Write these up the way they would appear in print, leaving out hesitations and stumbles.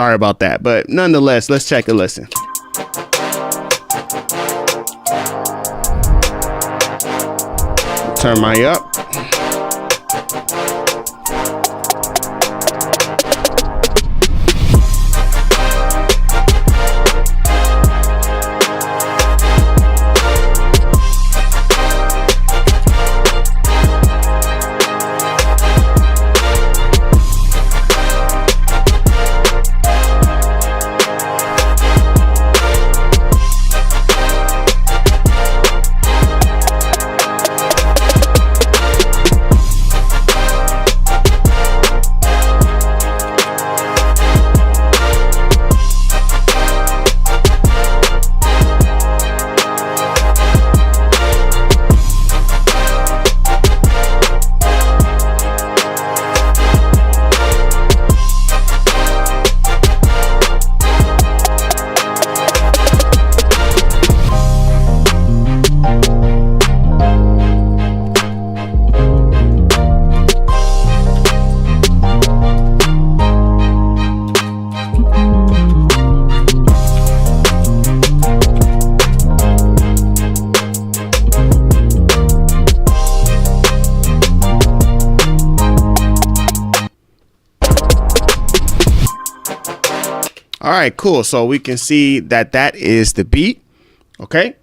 Sorry about that, but nonetheless, let's check a listen. Turn my up. All right, cool. So we can see that that is the beat. Okay,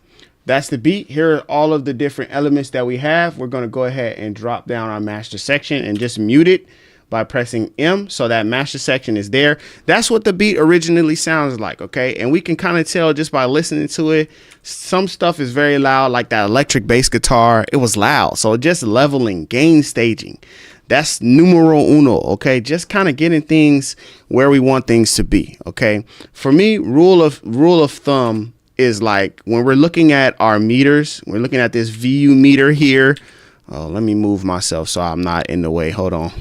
that's the beat. Here are all of the different elements that we have. We're going to go ahead and drop down our master section and just mute it by pressing M. So that master section is there. That's what the beat originally sounds like. Okay, and we can kind of tell just by listening to it. Some stuff is very loud, like that electric bass guitar. It was loud. So just leveling, gain staging. That's numero uno, okay? Just kind of getting things where we want things to be, okay? For me, rule of thumb is like when we're looking at our meters, we're looking at this VU meter here. Oh, let me move myself so I'm not in the way. Hold on.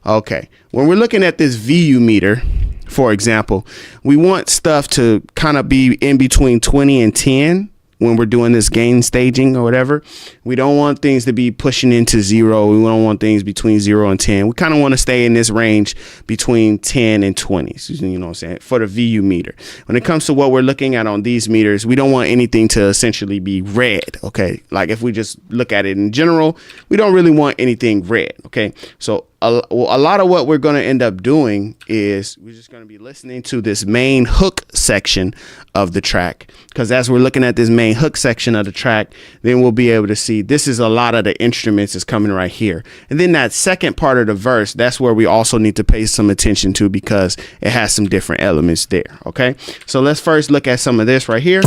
Okay, when we're looking at this VU meter, for example, we want stuff to kind of be in between 20 and 10. When we're doing this gain staging or whatever, we don't want things to be pushing into 0. We don't want things between 0 and 10. We kind of want to stay in this range between 10 and 20. So, you know what I'm saying? For the VU meter. When it comes to what we're looking at on these meters, we don't want anything to essentially be red. Okay. Like if we just look at it in general, we don't really want anything red. Okay. So a lot of what we're going to end up doing is we're just going to be listening to this main hook section of the track, because as we're looking at this main hook section of the track, then we'll be able to see this is a lot of the instruments is coming right here. And then that second part of the verse, that's where we also need to pay some attention to because it has some different elements there. OK, so let's first look at some of this right here.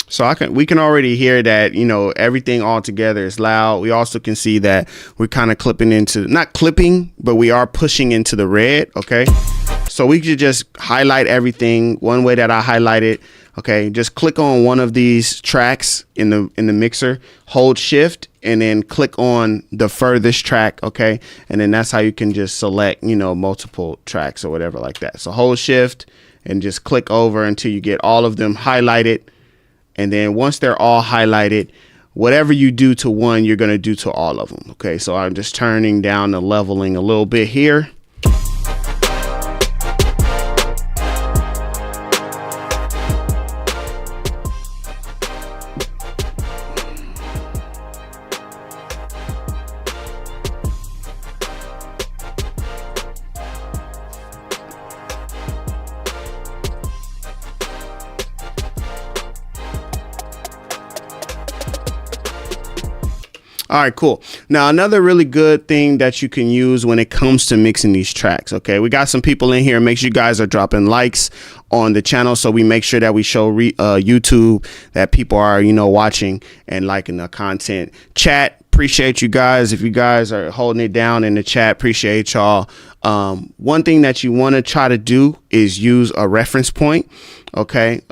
So we can already hear that, you know, everything all together is loud. We also can see that we're kind of clipping into, not clipping, but we are pushing into the red. OK, so we could just highlight everything. One way that I highlight it. OK, just click on one of these tracks in the mixer, hold shift and then click on the furthest track. OK, and then that's how you can just select, you know, multiple tracks or whatever like that. So hold shift and just click over until you get all of them highlighted. And then once they're all highlighted, whatever you do to one, you're going to do to all of them. OK, so I'm just turning down the leveling a little bit here. All right, cool. Now, another really good thing that you can use when it comes to mixing these tracks. OK, we got some people in here. Make sure you guys are dropping likes on the channel so we make sure that we show YouTube that people are, you know, watching and liking the content. Chat, appreciate you guys. If you guys are holding it down in the chat, appreciate y'all. One thing that you want to try to do is use a reference point. OK,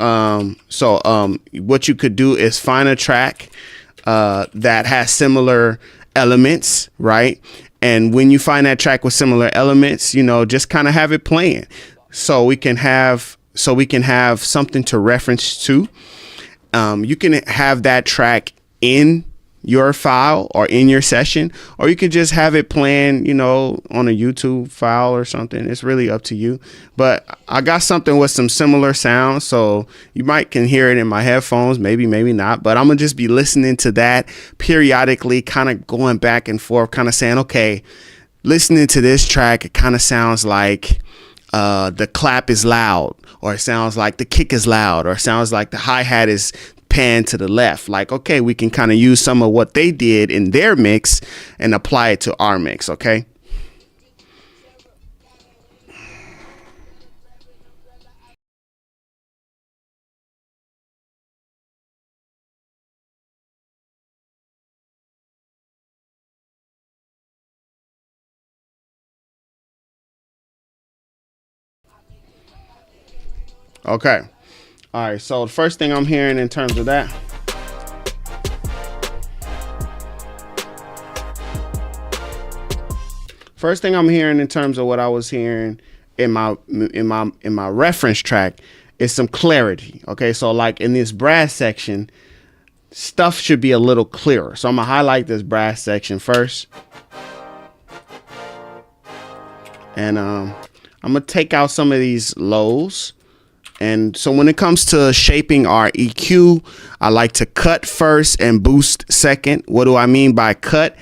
so what you could do is find a track that has similar elements, right? And when you find that track with similar elements, you know, just kind of have it playing so we can have something to reference to. You can have that track in your file or in your session, or you can just have it playing, you know, on a YouTube file or something. It's really up to you. But I got something with some similar sounds, so you might can hear it in my headphones, maybe not. But I'm gonna just be listening to that periodically, kind of going back and forth, kind of saying, okay, listening to this track, it kind of sounds like the clap is loud, or it sounds like the kick is loud, or it sounds like the hi-hat is pan to the left. Like, okay, we can kind of use some of what they did in their mix and apply it to our mix. Okay. Okay. All right. So the first thing I'm hearing in terms of that, what I was hearing in my reference track is some clarity. Okay. So like in this brass section, stuff should be a little clearer. So I'm gonna highlight this brass section first. And I'm gonna take out some of these lows. And so when it comes to shaping our EQ, I like to cut first and boost second. What do I mean by cut?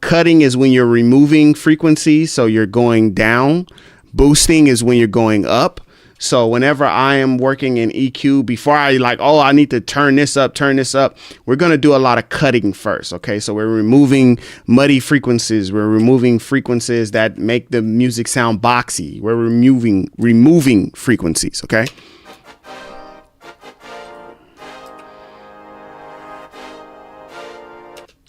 Cutting is when you're removing frequencies, so you're going down. Boosting is when you're going up. So whenever I am working in EQ, before I like, oh, I need to turn this up, we're going to do a lot of cutting first. Okay, so we're removing muddy frequencies. We're removing frequencies that make the music sound boxy. We're removing frequencies. Okay.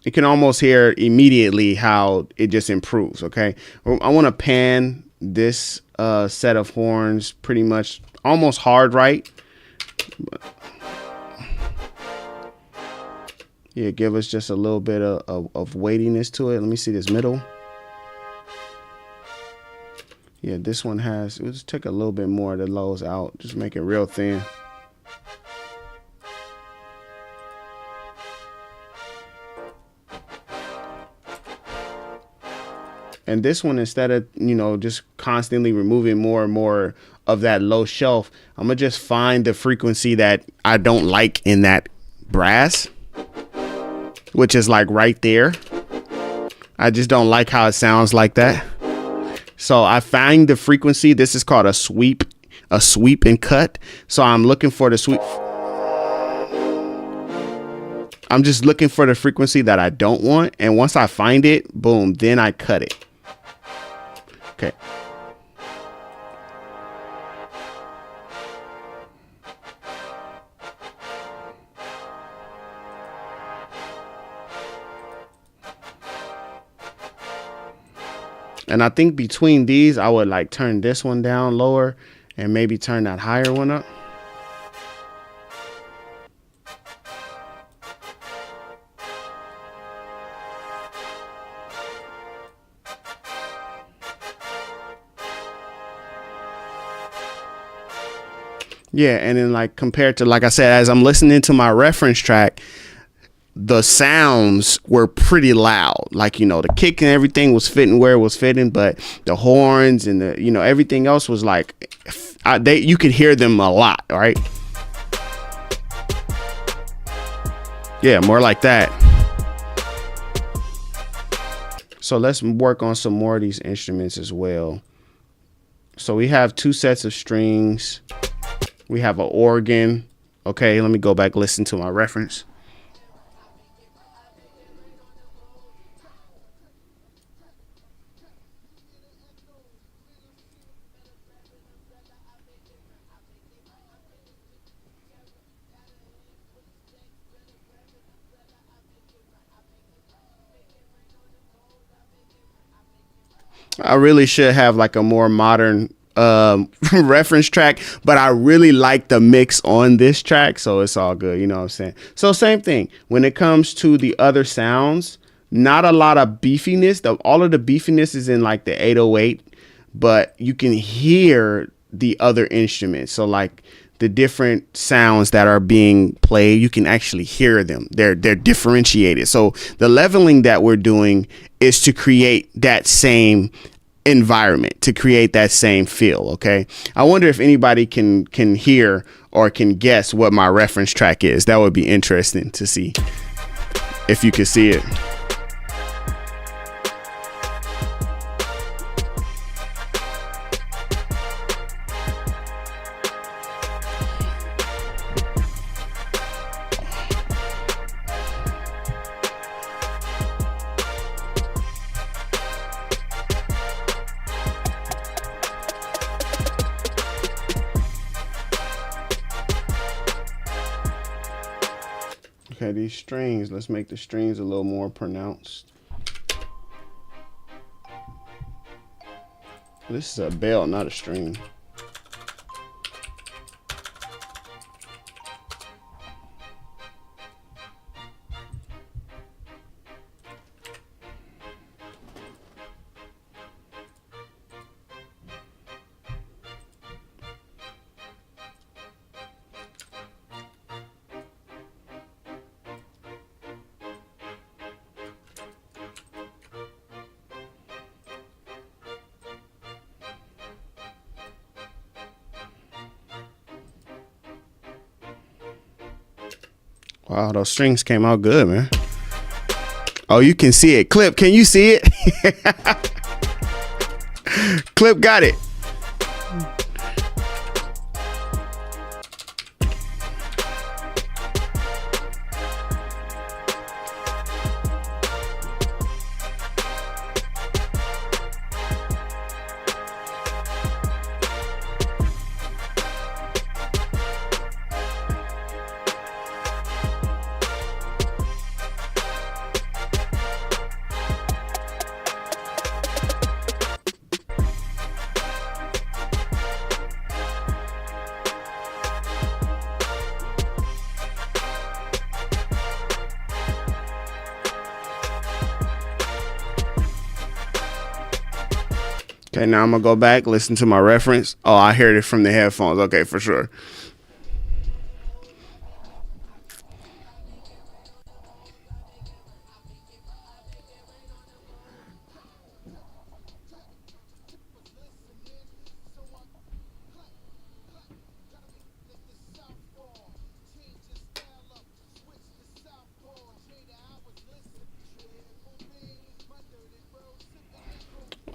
You can almost hear immediately how it just improves. Okay. I want to pan this set of horns pretty much almost hard right. Yeah, give us just a little bit of weightiness to it. Let me see this middle. Yeah, this one has, we'll just take a little bit more of the lows out. Just make it real thin. And this one, instead of, you know, just constantly removing more and more of that low shelf, I'm going to just find the frequency that I don't like in that brass, which is like right there. I just don't like how it sounds like that. So I find the frequency. This is called a sweep and cut. So I'm looking for the sweep. I'm just looking for the frequency that I don't want. And once I find it, boom, then I cut it. Okay. And I think between these, I would like turn this one down lower and maybe turn that higher one up. Yeah, and then like compared to, like I said, as I'm listening to my reference track, the sounds were pretty loud. Like, you know, the kick and everything was fitting where it was fitting, but the horns and the, you know, everything else was like, you could hear them a lot, right? Yeah, more like that. So let's work on some more of these instruments as well. So we have 2 sets of strings. We have an organ. Okay, let me go back, listen to my reference. I really should have like a more modern reference track, but I really like the mix on this track, so it's all good, you know what I'm saying? So same thing when it comes to the other sounds, not a lot of beefiness. All of the beefiness is in like the 808, but you can hear the other instruments. So like the different sounds that are being played, you can actually hear them. They're differentiated. So the leveling that we're doing is to create that same environment, to create that same feel. Okay. I wonder if anybody can hear or can guess what my reference track is. That would be interesting to see if you can see it. Okay, these strings, let's make the strings a little more pronounced. This is a bell, not a string. Wow, those strings came out good, man. Oh, you can see it. Clip, can you see it? Clip got it. Okay, now I'm gonna go back, listen to my reference. Oh, I heard it from the headphones. Okay, for sure.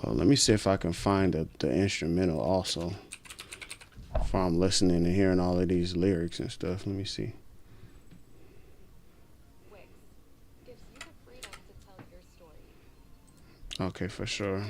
Let me see if I can find the instrumental also. If I'm listening and hearing all of these lyrics and stuff, let me see. Okay, for sure.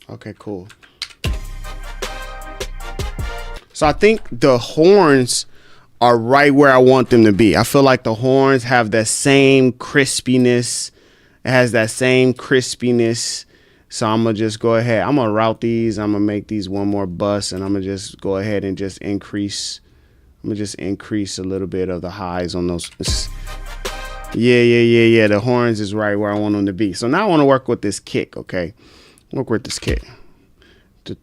Okay, cool. So I think the horns are right where I want them to be. I feel like the horns have that same crispiness. It has that same crispiness. So I'm going to just go ahead. I'm going to route these. I'm going to make these one more bus, and I'm going to just go ahead and just increase. I'm going to just increase a little bit of the highs on those. Yeah. The horns is right where I want them to be. So now I want to work with this kick, okay? Work with this kick. Now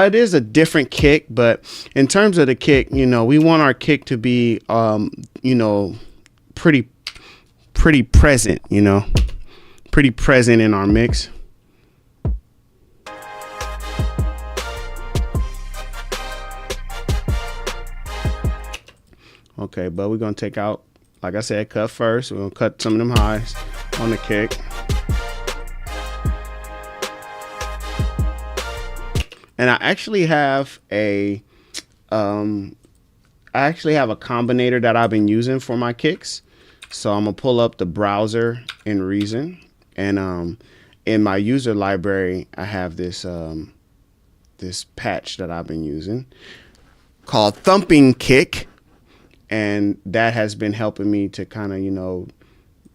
it is a different kick, but in terms of the kick, you know, we want our kick to be, you know, pretty present, you know, pretty present in our mix. Okay, but we're going to take out, like I said, cut first. We're going to cut some of them highs on the kick. And I actually have a combinator that I've been using for my kicks. So I'm gonna pull up the browser in Reason, and in my user library, I have this this patch that I've been using called Thumping Kick, and that has been helping me to kind of, you know,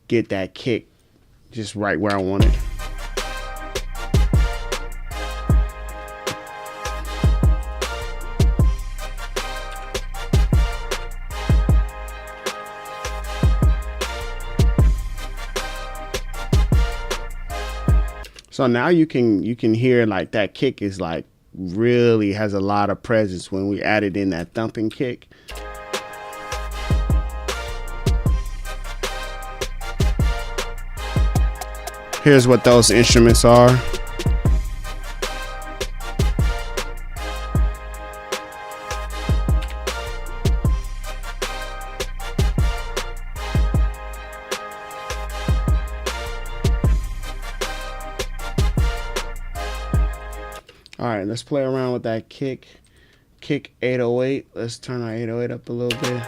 get that kick just right where I want it. So now you can hear like that kick is like really has a lot of presence when we added in that thumping kick. Here's what those instruments are. All right, let's play around with that kick 808. Let's turn our 808 up a little bit.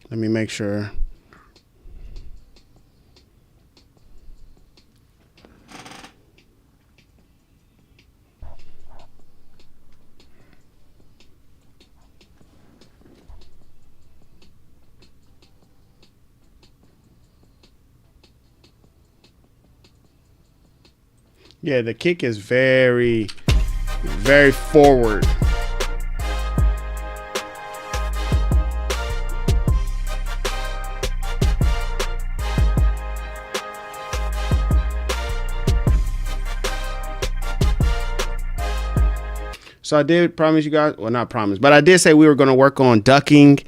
Let me make sure. Yeah, the kick is very, very forward. So I did promise you guys, well, not promise, but I did say we were going to work on ducking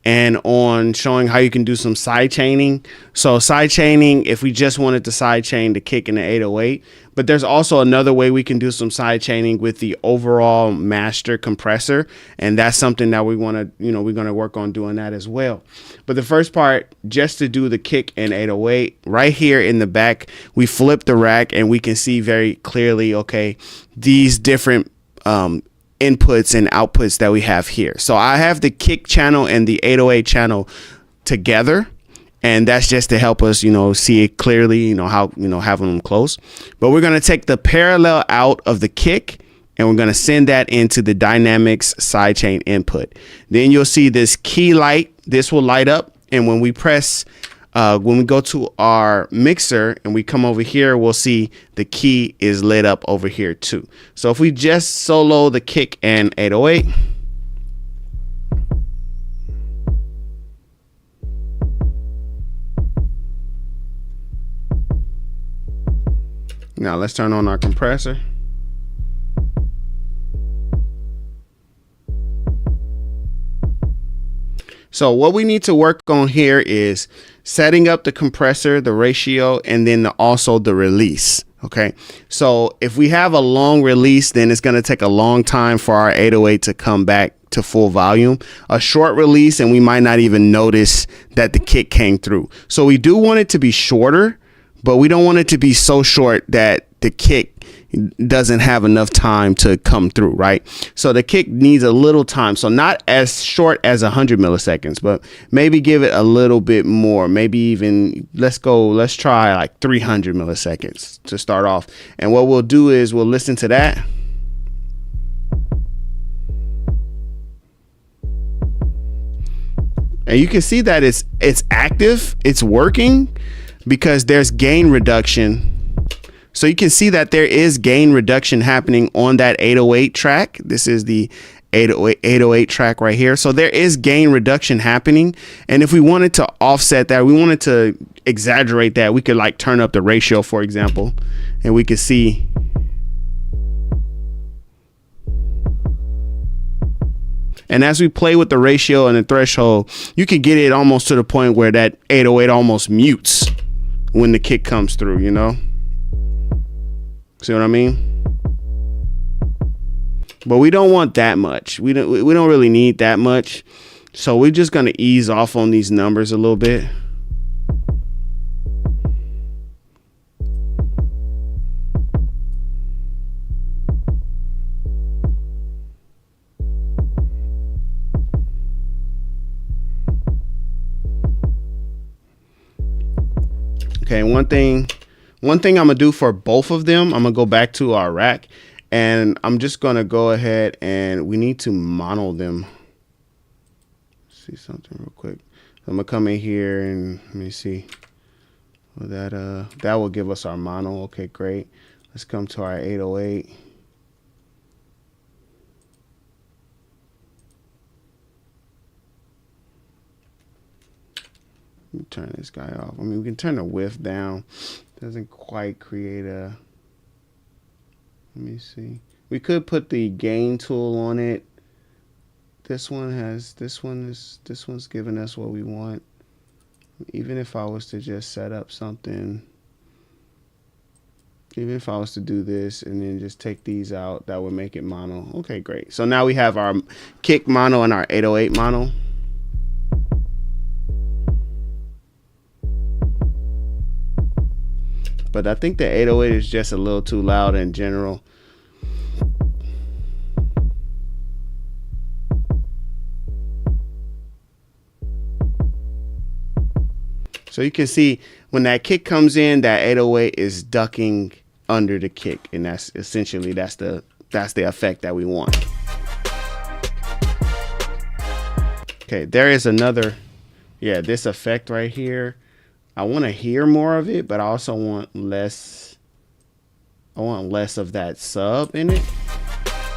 and on showing how you can do some side chaining. So side chaining, if we just wanted to side chain the kick in the 808, but there's also another way we can do some side chaining with the overall master compressor. And that's something that we want to, you know, we're going to work on doing that as well. But the first part, just to do the kick in 808, right here in the back, we flip the rack and we can see very clearly, okay, these different inputs and outputs that we have here. So I have the kick channel and the 808 channel together, and that's just to help us, you know, see it clearly, you know, how, you know, having them close. But we're going to take the parallel out of the kick and we're going to send that into the dynamics sidechain input. Then you'll see this key light. This will light up, and when we press when we go to our mixer and we come over here, we'll see the key is lit up over here too. So if we just solo the kick and 808, now let's turn on our compressor. So what we need to work on here is setting up the compressor, the ratio, and then also the release. Okay, so if we have a long release, then it's going to take a long time for our 808 to come back to full volume. A short release, and we might not even notice that the kick came through. So we do want it to be shorter, but we don't want it to be so short that the kick doesn't have enough time to come through, right? So the kick needs a little time. So not as short as 100 milliseconds, but maybe give it a little bit more. Maybe even let's try like 300 milliseconds to start off. And what we'll do is we'll listen to that. And you can see that it's active, it's working, because there's gain reduction. So you can see that there is gain reduction happening on that 808 track. This is the 808 track right here. So there is gain reduction happening. And if we wanted to offset that, we wanted to exaggerate that, we could like turn up the ratio, for example, and we could see. And as we play with the ratio and the threshold, you can get it almost to the point where that 808 almost mutes when the kick comes through, you know? See what I mean? But we don't want that much. We don't really need that much. So we're just going to ease off on these numbers a little bit. Okay, one thing I'm gonna do for both of them, I'm gonna go back to our rack, and I'm just gonna go ahead and we need to mono them. See something real quick. I'm gonna come in here and let me see. Well, that will give us our mono. Okay, great. Let's come to our 808. Let me turn this guy off. I mean, we can turn the width down. Doesn't quite create a. Let me see. We could put the gain tool on it. This one's giving us what we want. Even if I was to just set up something, even if I was to do this and then just take these out, that would make it mono. Okay, great. So now we have our kick mono and our 808 mono. But I think the 808 is just a little too loud in general. So you can see when that kick comes in, that 808 is ducking under the kick, and that's essentially that's the effect that we want. Okay, there is another, yeah, this effect right here. I want to hear more of it, but I also want less. I want less of that sub in it.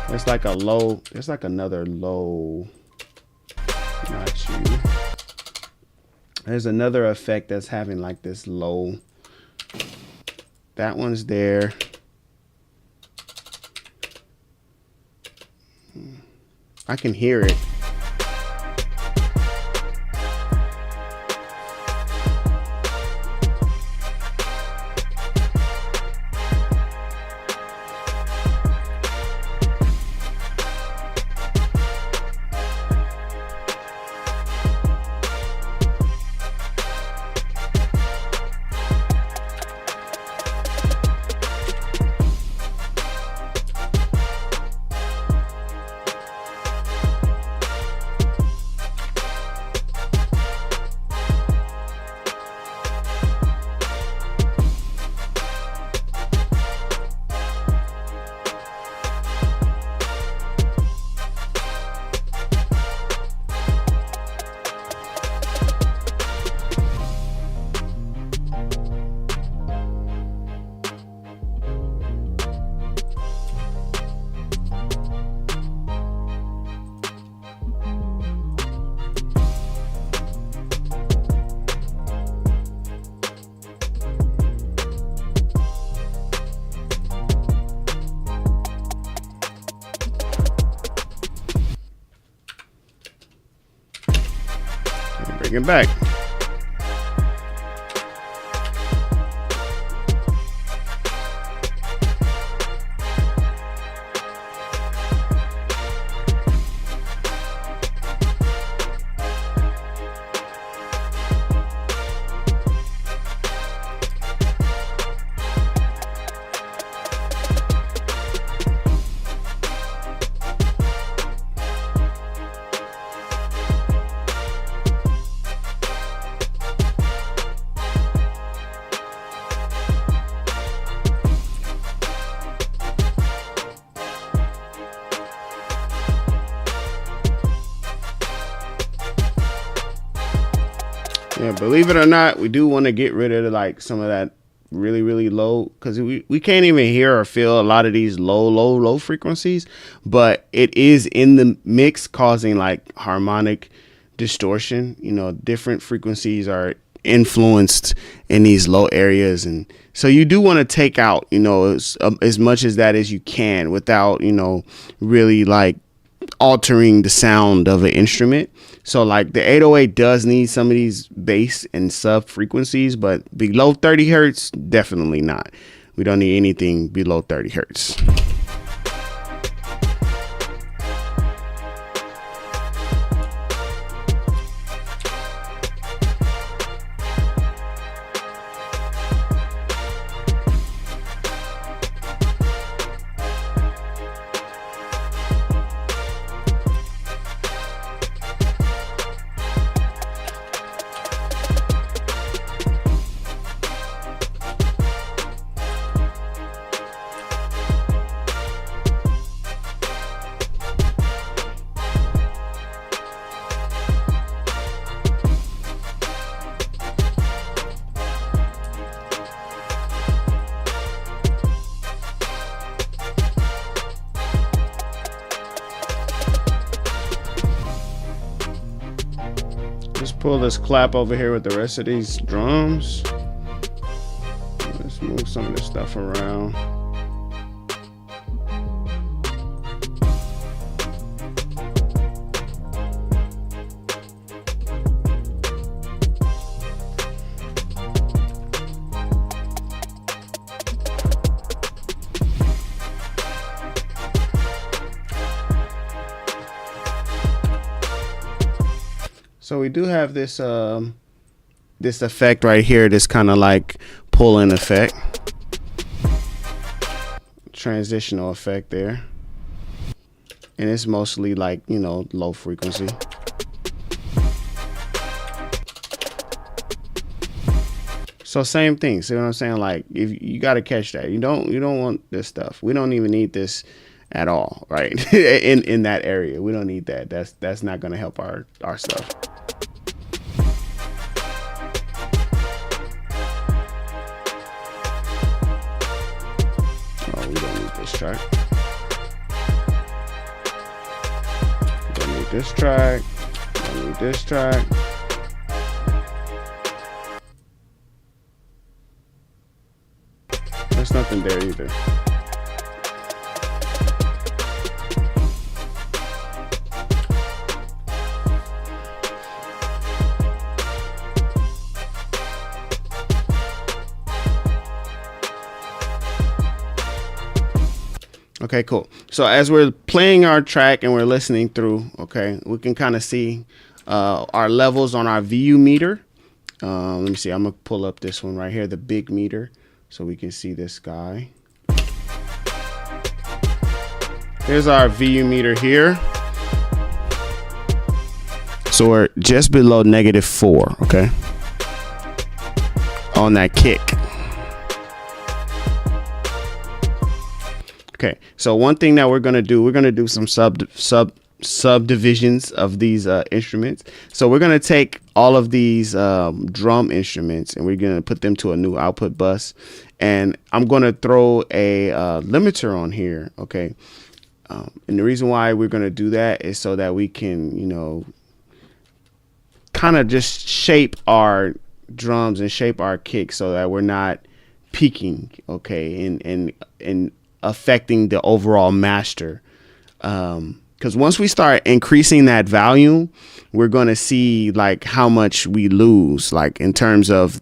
There's like a low. There's like another low. Not you. There's another effect that's having like this low. That one's there. I can hear it. Bring it back. Yeah, believe it or not, we do want to get rid of like some of that really low, because we can't even hear or feel a lot of these low frequencies, but it is in the mix causing like harmonic distortion. You know, different frequencies are influenced in these low areas, and so you do want to take out, you know, as much as that as you can without, you know, really like altering the sound of an instrument. So like the 808 does need some of these bass and sub frequencies, but below 30 hertz, definitely not. We don't need anything below 30 hertz. pull this clap over here with the rest of these drums. Let's move some of this stuff around. So we do have this this effect right here, this kind of like pull-in effect, transitional effect there, and it's mostly like, you know, low frequency. So same thing. See what I'm saying? Like, if you got to catch that, you don't want this stuff. We don't even need this at all, right? in that area, we don't need that. That's not going to help our stuff. Oh, we don't need this track. We don't need this track. We don't need this track. There's nothing there either. Okay, cool. So as we're playing our track and we're listening through, okay, we can kind of see our levels on our VU meter. Let me see. I'm going to pull up this one right here, the big meter, so we can see this guy. Here's our VU meter here. So we're just below -4, okay, on that kick. Okay, so one thing that we're gonna do some subdivisions of these instruments. So we're gonna take all of these drum instruments and we're gonna put them to a new output bus, and I'm gonna throw a limiter on here. Okay, and the reason why we're gonna do that is so that we can, you know, kind of just shape our drums and shape our kicks so that we're not peaking, okay, and affecting the overall master. Because once we start increasing that volume, we're going to see like how much we lose, like in terms of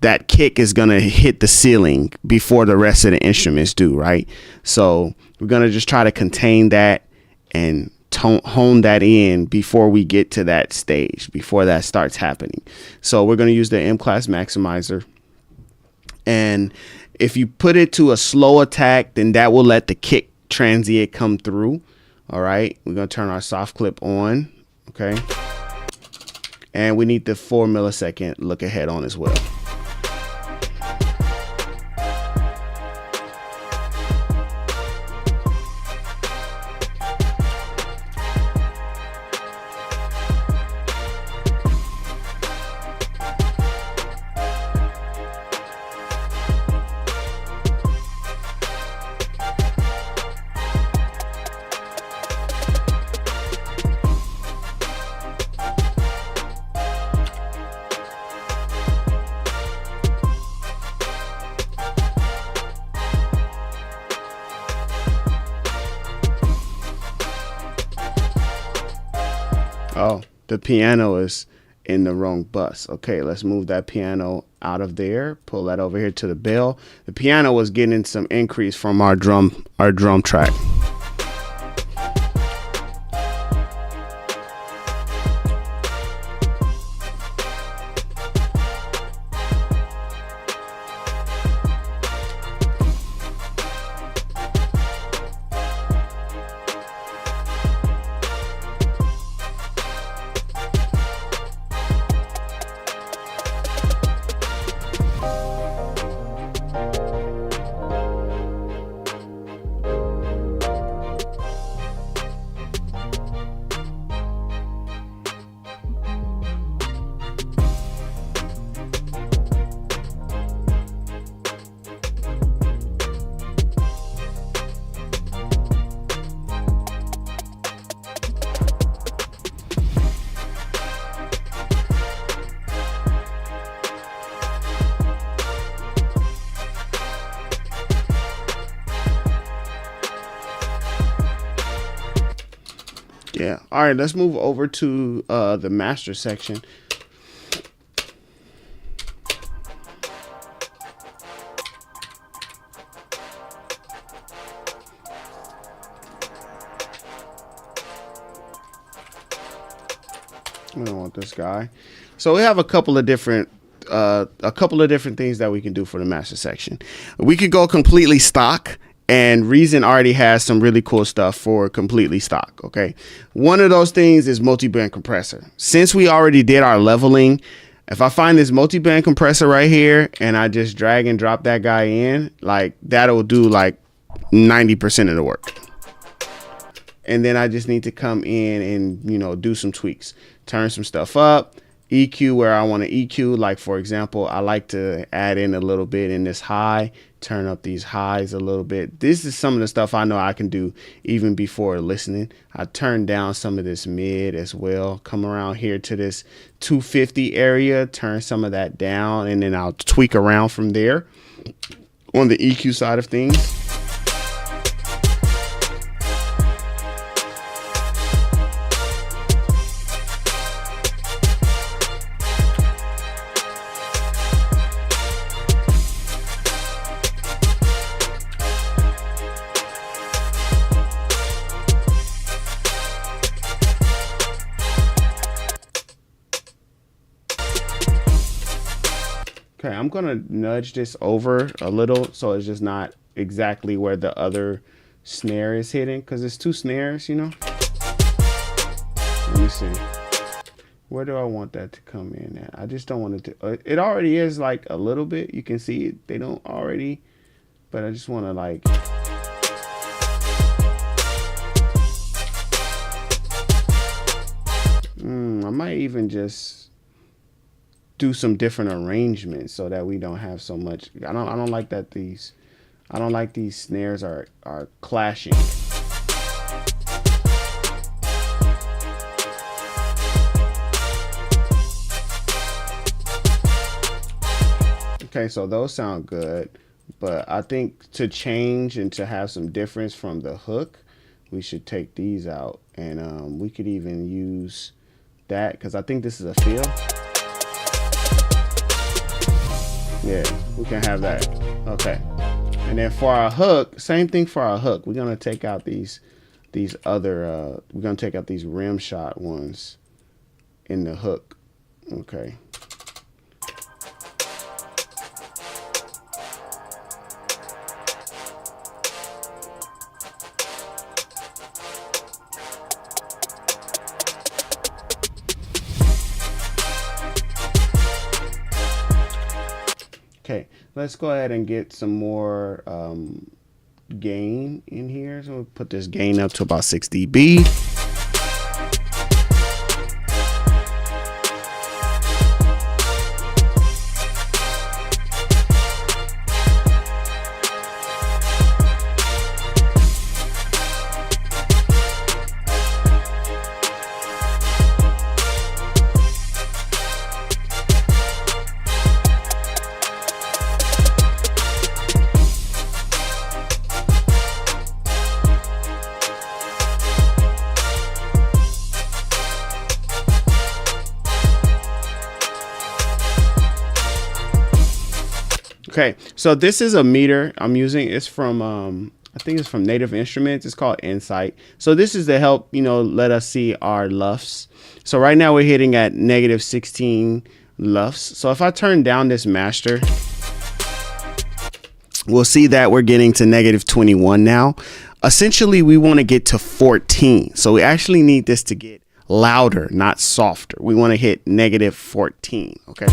that kick is going to hit the ceiling before the rest of the instruments do, right? So we're going to just try to contain that and hone that in before we get to that stage, before that starts happening. So we're going to use the M-Class Maximizer, and if you put it to a slow attack, then that will let the kick transient come through. All right, we're going to turn our soft clip on. Okay, and we need the 4 millisecond look ahead on as well. Oh, the piano is in the wrong bus. Okay, let's move that piano out of there. Pull that over here to the bell. The piano was getting some increase from our drum track. Yeah. All right, let's move over to the master section. I don't want this guy. So we have a couple of different things that we can do for the master section. We could go completely stock, and Reason already has some really cool stuff for completely stock. Okay, one of those things is multi-band compressor. Since we already did our leveling, if I find this multi-band compressor right here and I just drag and drop that guy in, like that'll do like 90% of the work. And then I just need to come in and, you know, do some tweaks, turn some stuff up, EQ where I want to EQ. Like, for example, I like to add in a little bit in this high, turn up these highs a little bit. This is some of the stuff I know I can do even before listening. I turn down some of this mid as well. Come around here to this 250 area, turn some of that down, and then I'll tweak around from there on the EQ side of things. Okay, I'm gonna nudge this over a little so it's just not exactly where the other snare is hitting, because it's two snares, you know. Let me see. Where do I want that to come in at? I just don't want it to. It already is like a little bit. You can see it. They don't already, but I just want to like. I might even just do some different arrangements so that we don't have so much. I don't like that these snares are clashing. Okay, so those sound good, but I think to change and to have some difference from the hook, we should take these out, and we could even use that, because I think this is a fill. Yeah, we can have that. Okay. And then for our hook, same thing for our hook. We're gonna take out these other we're gonna take out these rim shot ones in the hook. Okay. Okay, let's go ahead and get some more gain in here. So we'll put this gain up to about 6 dB. Okay, so this is a meter I'm using. It's from I think it's from Native Instruments. It's called Insight. So this is to help, you know, let us see our LUFS. So right now we're hitting at -16 LUFS. So if I turn down this master, we'll see that we're getting to -21 now. Essentially, we want to get to 14. So we actually need this to get louder, not softer. We want to hit -14, okay?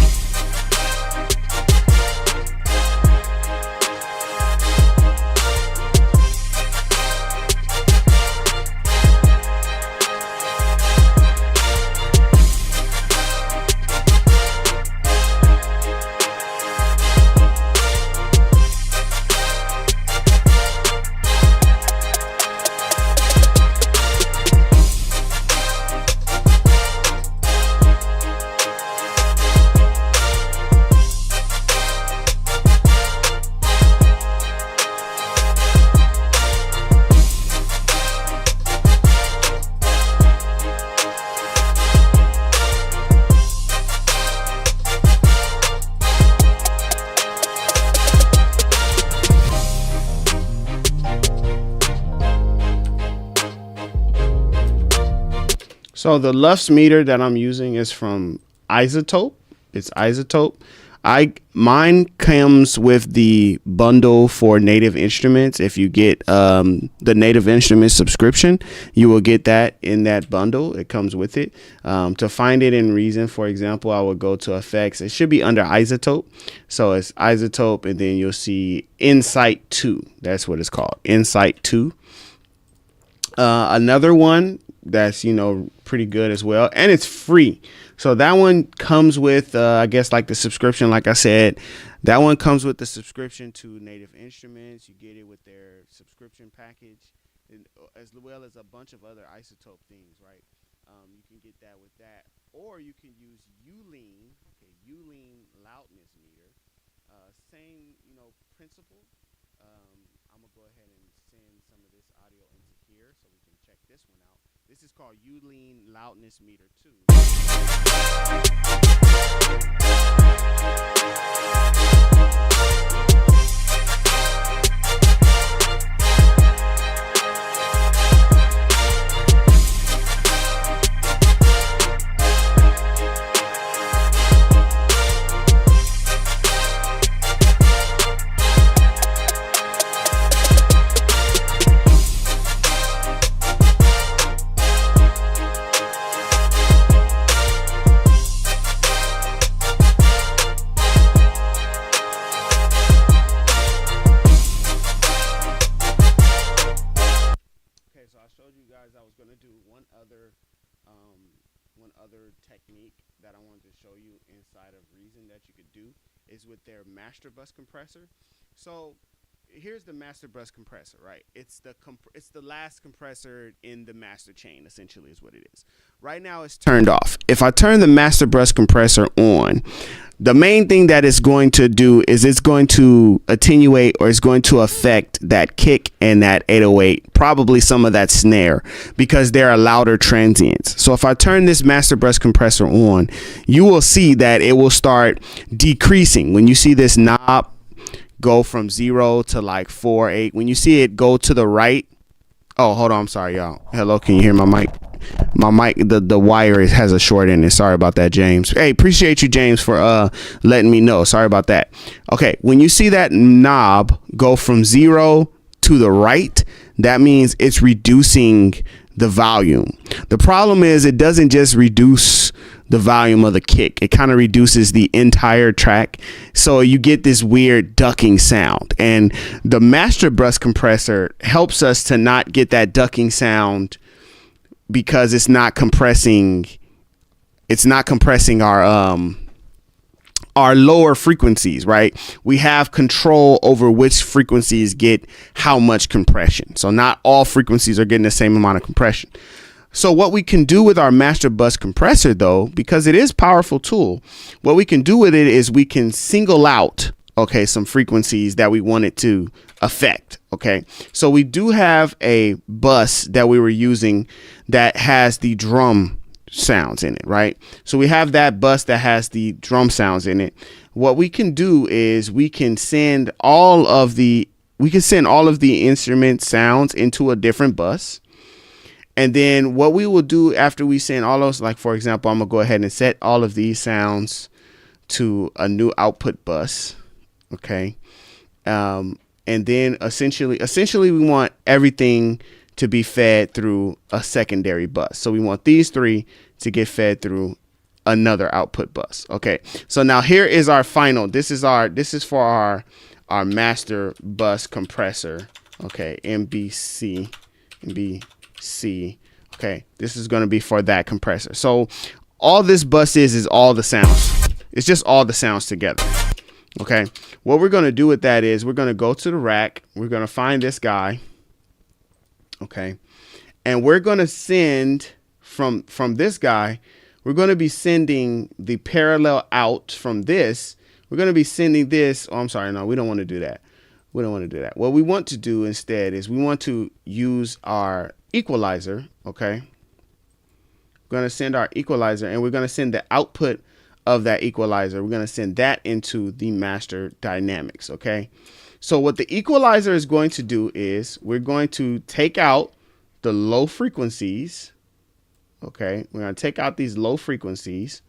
So the Lux meter that I'm using is from Isotope. It's Isotope. Mine comes with the bundle for Native Instruments. If you get the Native Instruments subscription, you will get that in that bundle. It comes with it. To find it in Reason, for example, I would go to Effects. It should be under Isotope. So it's Isotope, and then you'll see Insight 2. That's what it's called, Insight 2. Another one that's, pretty good as well, and it's free. So that one comes with, I guess, like the subscription. Like I said, that one comes with the subscription to Native Instruments. You get it with their subscription package, as well as a bunch of other Isotope things, right? You can get that with that, or you can use Ulean, Ulean loudness meter. Same, principle. I'm gonna go ahead and send some of this audio into here so we can check this one out. This is called Ulean loudness meter 2. I was going to do one other technique that I wanted to show you inside of Reason that you could do is with their master bus compressor. So here's the master bus compressor, right? It's the last compressor in the master chain, essentially, is what it is. Right now it's turned off. If I turn the master bus compressor on, the main thing that it's going to do is it's going to attenuate, or it's going to affect that kick and that 808, probably some of that snare, because there are louder transients. So if I turn this master bus compressor on, you will see that it will start decreasing. When you see this knob go from 0 to like 4, 8, when you see it go to the right. Oh, hold on, I'm sorry, y'all. Hello, can you hear my mic? My mic, the wire has a short in it. Sorry about that, James. Hey, appreciate you, James, for letting me know. Sorry about that. Okay, when you see that knob go from 0 to the right, that means it's reducing the volume. The problem is it doesn't just reduce the volume of the kick. It kind of reduces the entire track. So you get this weird ducking sound. And the master bus compressor helps us to not get that ducking sound, because it's not compressing our lower frequencies, right? We have control over which frequencies get how much compression. So not all frequencies are getting the same amount of compression. So what we can do with our master bus compressor, though, because it is a powerful tool, what we can do with it is we can single out, some frequencies that we want it to affect. Okay, so we do have a bus that we were using that has the drum sounds in it, right? So we have that bus that has the drum sounds in it. What we can do is we can send all of the instrument sounds into a different bus. And then what we will do after we send all those, like, for example, I'm gonna go ahead and set all of these sounds to a new output bus. Okay. And then essentially we want everything to be fed through a secondary bus. So we want these three to get fed through another output bus. Okay. So now here is our final. This is for our master bus compressor. Okay. MBC. Okay. This is going to be for that compressor. So all this bus is all the sounds. It's just all the sounds together. Okay, what we're going to do with that is we're going to go to the rack. We're going to find this guy. Okay, and we're going to send from this guy, we're going to be sending the parallel out from this. We're going to be sending this. Oh, I'm sorry. No, we don't want to do that. We don't want to do that. What we want to do instead is we want to use our equalizer. Okay, we're going to send our equalizer, and we're going to send the output of that equalizer. We're going to send that into the master dynamics. Okay, so what the equalizer is going to do is we're going to take out the low frequencies. Okay, we're going to take out these low frequencies.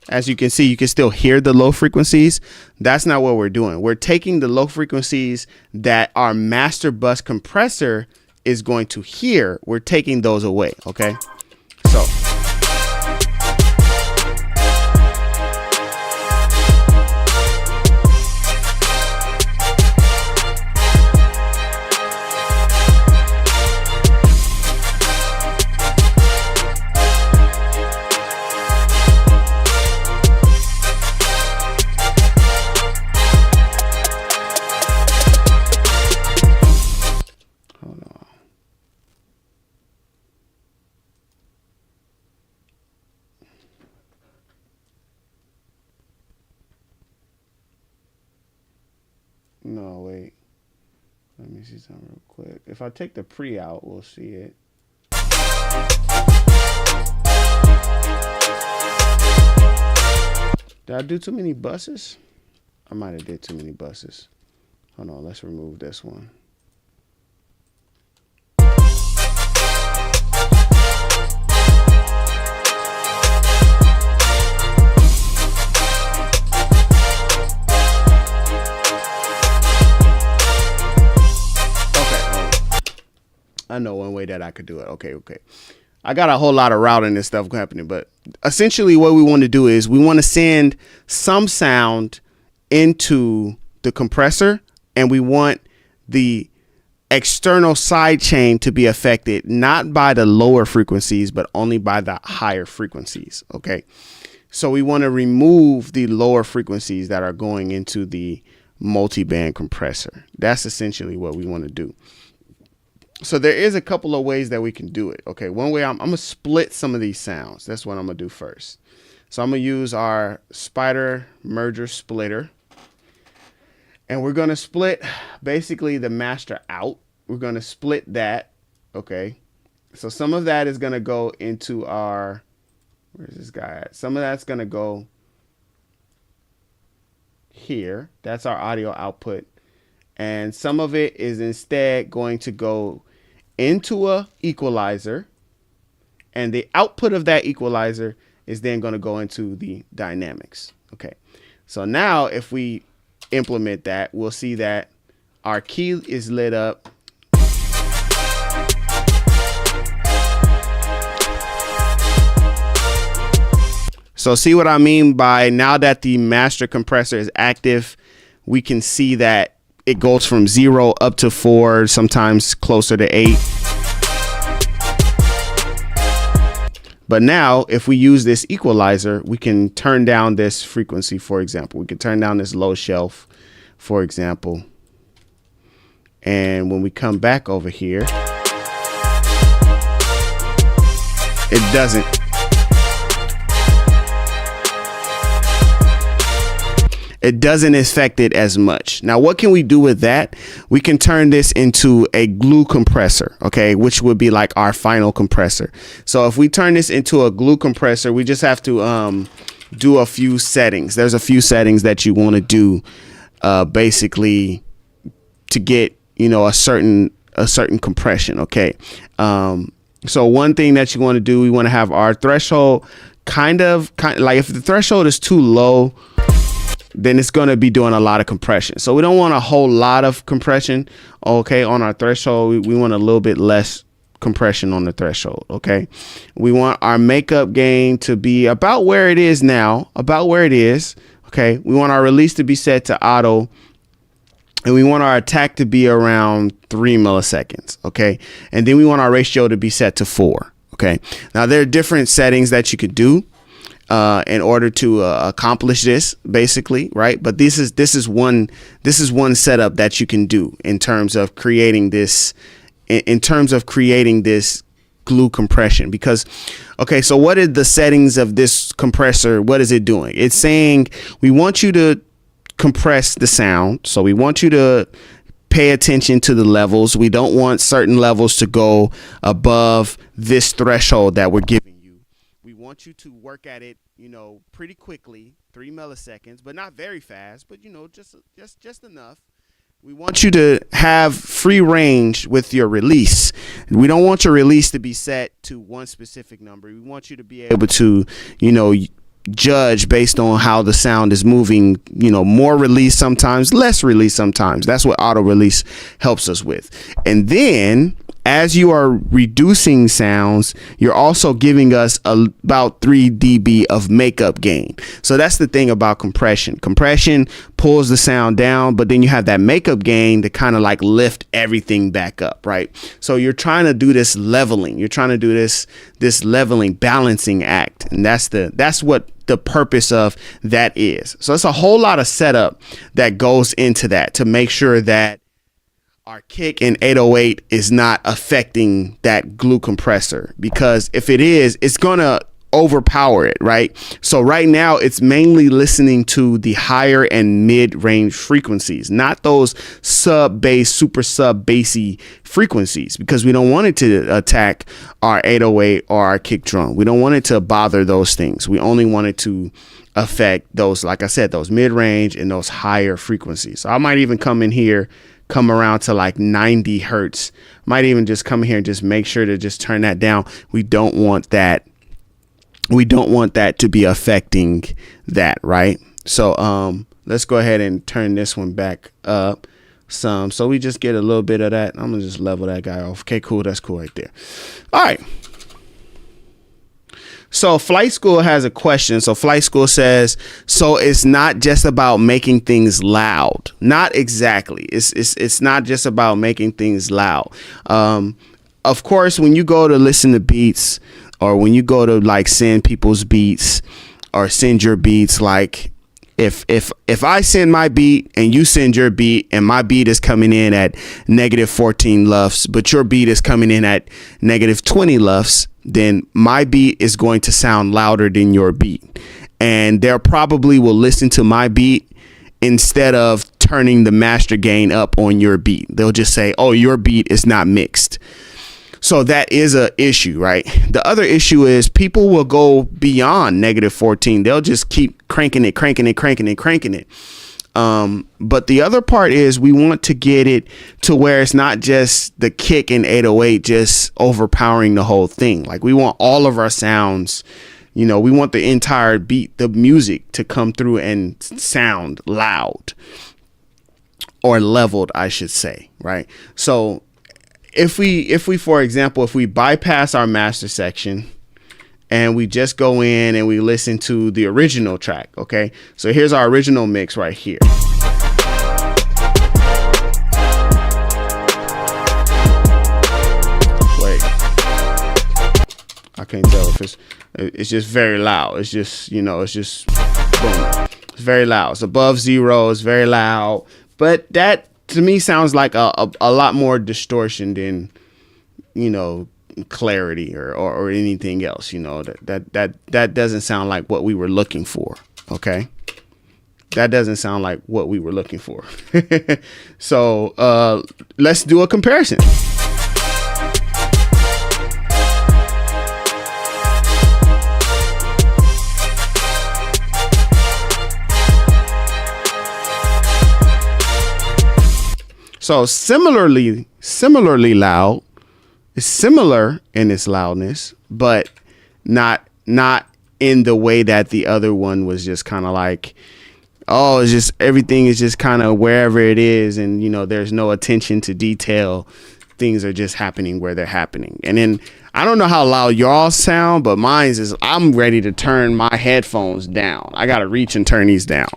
As you can see, you can still hear the low frequencies. That's not what we're doing. We're taking the low frequencies that our master bus compressor is going to hear. We're taking those away, okay? So no, wait. Let me see something real quick. If I take the pre out, we'll see it. Did I do too many buses? I might have did too many buses. Hold on, let's remove this one. I know one way that I could do it. Okay. I got a whole lot of routing and stuff happening, but essentially what we want to do is we want to send some sound into the compressor, and we want the external side chain to be affected not by the lower frequencies, but only by the higher frequencies. Okay. So we want to remove the lower frequencies that are going into the multi-band compressor. That's essentially what we want to do. So there is a couple of ways that we can do it. Okay, one way I'm going to split some of these sounds. That's what I'm going to do first. So I'm going to use our spider merger splitter. And we're going to split basically the master out. We're going to split that. Okay, so some of that is going to go into our, where's this guy at? Some of that's going to go here. That's our audio output. And some of it is instead going to go into a equalizer, and the output of that equalizer is then going to go into the dynamics. Okay, so now if we implement that, we'll see that our key is lit up. So see what I mean by now that the master compressor is active, we can see that it goes from 0 up to 4, sometimes closer to 8. But now if we use this equalizer, we can turn down this frequency, for example. We can turn down this low shelf, for example. And when we come back over here, it doesn't. It doesn't affect it as much. Now, what can we do with that? We can turn this into a glue compressor, okay, which would be like our final compressor. So if we turn this into a glue compressor, we just have to do a few settings. There's a few settings that you want to do basically to get, you know, a certain compression, okay? So one thing that you want to do, we want to have our threshold kind of like if the threshold is too low, then it's going to be doing a lot of compression. So we don't want a whole lot of compression, okay, on our threshold. We want a little bit less compression on the threshold, okay? We want our makeup gain to be about where it is now, okay? We want our release to be set to auto, and we want our attack to be around 3 milliseconds, okay? And then we want our ratio to be set to 4, okay? Now, there are different settings that you could do in order to accomplish this, basically, right? But this is one setup that you can do in terms of creating this, glue compression. Because, okay, so what are the settings of this compressor? What is it doing? It's saying we want you to compress the sound, so we want you to pay attention to the levels. We don't want certain levels to go above this threshold that we're giving. We want you to work at it, you know, pretty quickly, 3 milliseconds, but not very fast, but, you know, just enough. We want you to have free range with your release. We don't want your release to be set to one specific number. We want you to be able to, judge based on how the sound is moving, more release sometimes, less release sometimes. That's what auto release helps us with. And then as you are reducing sounds, you're also giving us about 3 dB of makeup gain. So that's the thing about compression. Compression pulls the sound down, but then you have that makeup gain to kind of like lift everything back up, right? So you're trying to do this leveling. You're trying to do this leveling, balancing act. And that's what the purpose of that is. So it's a whole lot of setup that goes into that to make sure that our kick in 808 is not affecting that glue compressor, because if it is, it's gonna overpower it, right? So right now it's mainly listening to the higher and mid-range frequencies, not those sub-bass, super sub-bassy frequencies, because we don't want it to attack our 808 or our kick drum. We don't want it to bother those things. We only want it to affect those, like I said, those mid-range and those higher frequencies. So I might even come around to like 90 hertz. Might even just come here and just make sure to just turn that down. We don't want that. We don't want that to be affecting that, right? So let's go ahead and turn this one back up some, so we just get a little bit of that. I'm gonna just level that guy off. Okay, cool. That's cool right there. All right. So Flight School has a question. So Flight School says, so it's not just about making things loud. Not exactly. It's not just about making things loud. Of course, when you go to listen to beats, or when you go to like send people's beats or send your beats, like if I send my beat and you send your beat and my beat is coming in at -14 lufs, but your beat is coming in at -20 lufs, then my beat is going to sound louder than your beat. And they probably will listen to my beat instead of turning the master gain up on your beat. They'll just say, oh, your beat is not mixed. So that is a issue, right? The other issue is people will go beyond -14. They'll just keep cranking it. But the other part is we want to get it to where it's not just the kick in 808 just overpowering the whole thing. Like we want all of our sounds, we want the entire beat, the music to come through and sound loud, or leveled, I should say, right? So if we, for example, if we bypass our master section and we just go in and we listen to the original track, okay? So here's our original mix right here. Wait, I can't tell if it's just very loud. It's just, it's just boom. It's very loud. It's above 0. It's very loud, but that to me sounds like a lot more distortion than, clarity or anything else. That doesn't sound like what we were looking for. Okay. That doesn't sound like what we were looking for. So let's do a comparison. So similarly loud. It's similar in its loudness, but not in the way that the other one was just kind of like, oh, it's just everything is just kind of wherever it is, and there's no attention to detail. Things are just happening where they're happening. And then I don't know how loud y'all sound, but mine's is I'm ready to turn my headphones down. I gotta reach and turn these down.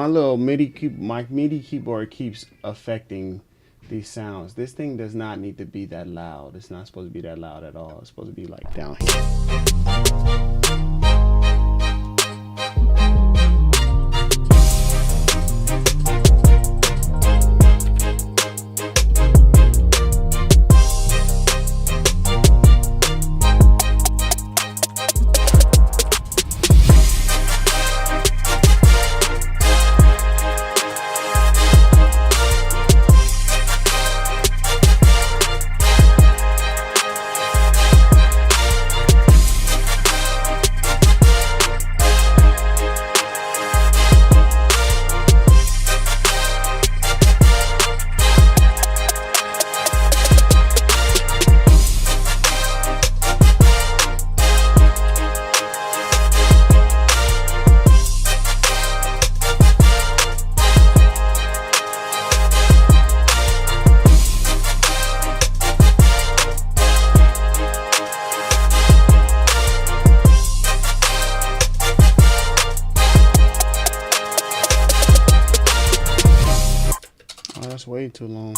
my little MIDI keyboard keeps affecting these sounds. This thing does not need to be that loud. It's not supposed to be that loud at all. It's supposed to be like down here. That's way too long.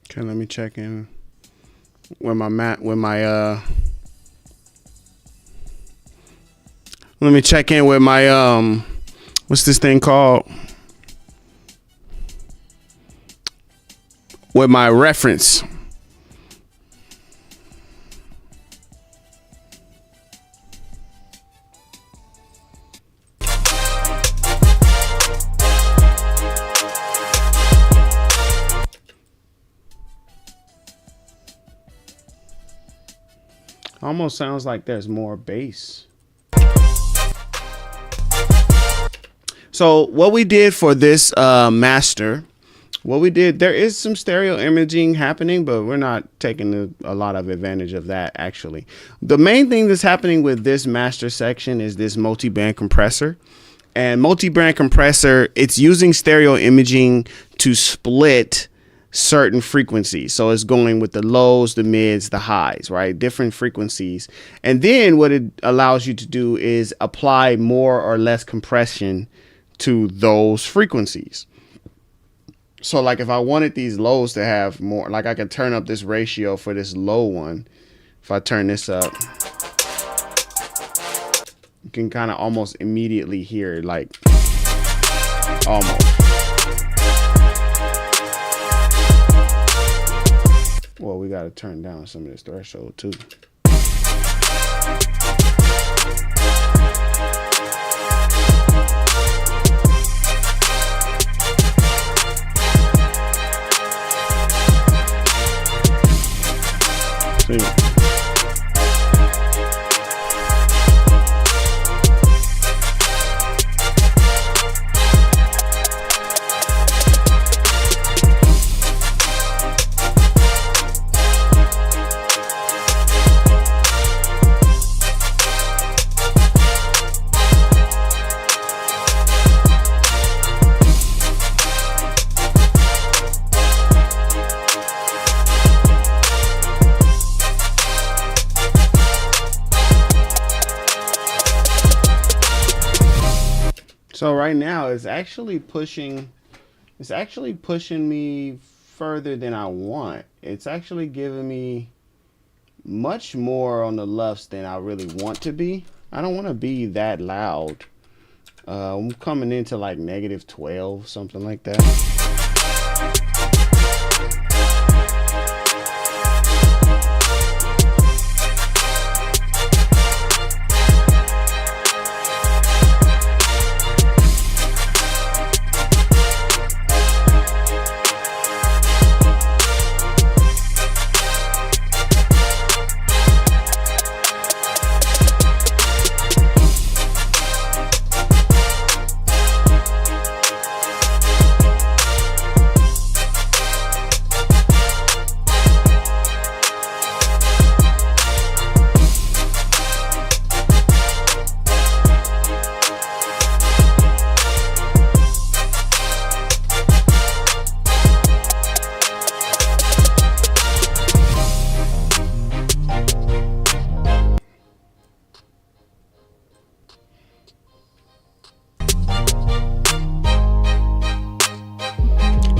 Okay, let me check in with my let me check in with my what's this thing called? With my reference. Almost sounds like there's more bass. So what we did for this master, there is some stereo imaging happening, but we're not taking a lot of advantage of that actually. The main thing that's happening with this master section is this multi-band compressor. And multi-band compressor, it's using stereo imaging to split certain frequencies. So it's going with the lows, the mids, the highs, right? Different frequencies. And then what it allows you to do is apply more or less compression to those frequencies. So like if I wanted these lows to have more, like I could turn up this ratio for this low one. If I turn this up, you can kind of almost immediately hear it, like almost. Well, we got to turn down some of this threshold too. So right now it's actually pushing me further than I want. It's actually giving me much more on the lefts than I really want to be. I don't want to be that loud. I'm coming into like -12, something like that.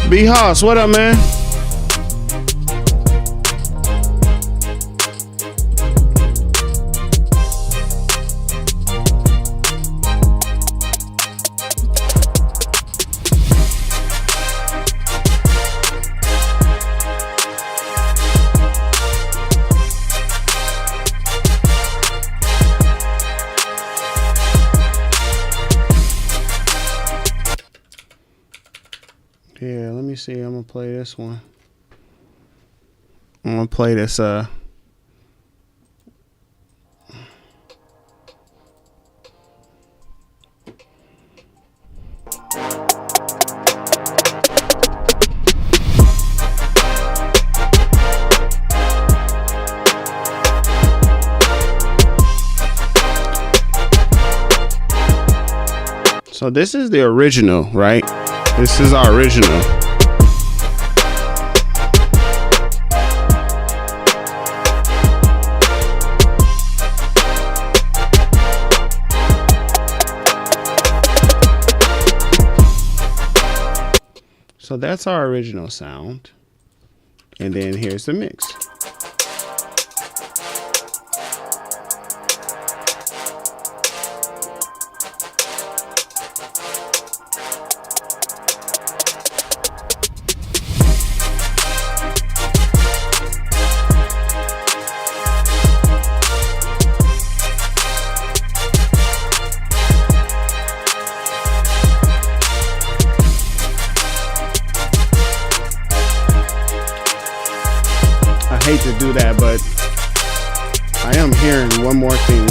B-Hoss, what up, man? Yeah, let me see. I'm gonna play this one. I'm gonna play this so this is the original, right? This is our original. So that's our original sound. And then here's the mix. I hate to do that, but I am hearing one more thing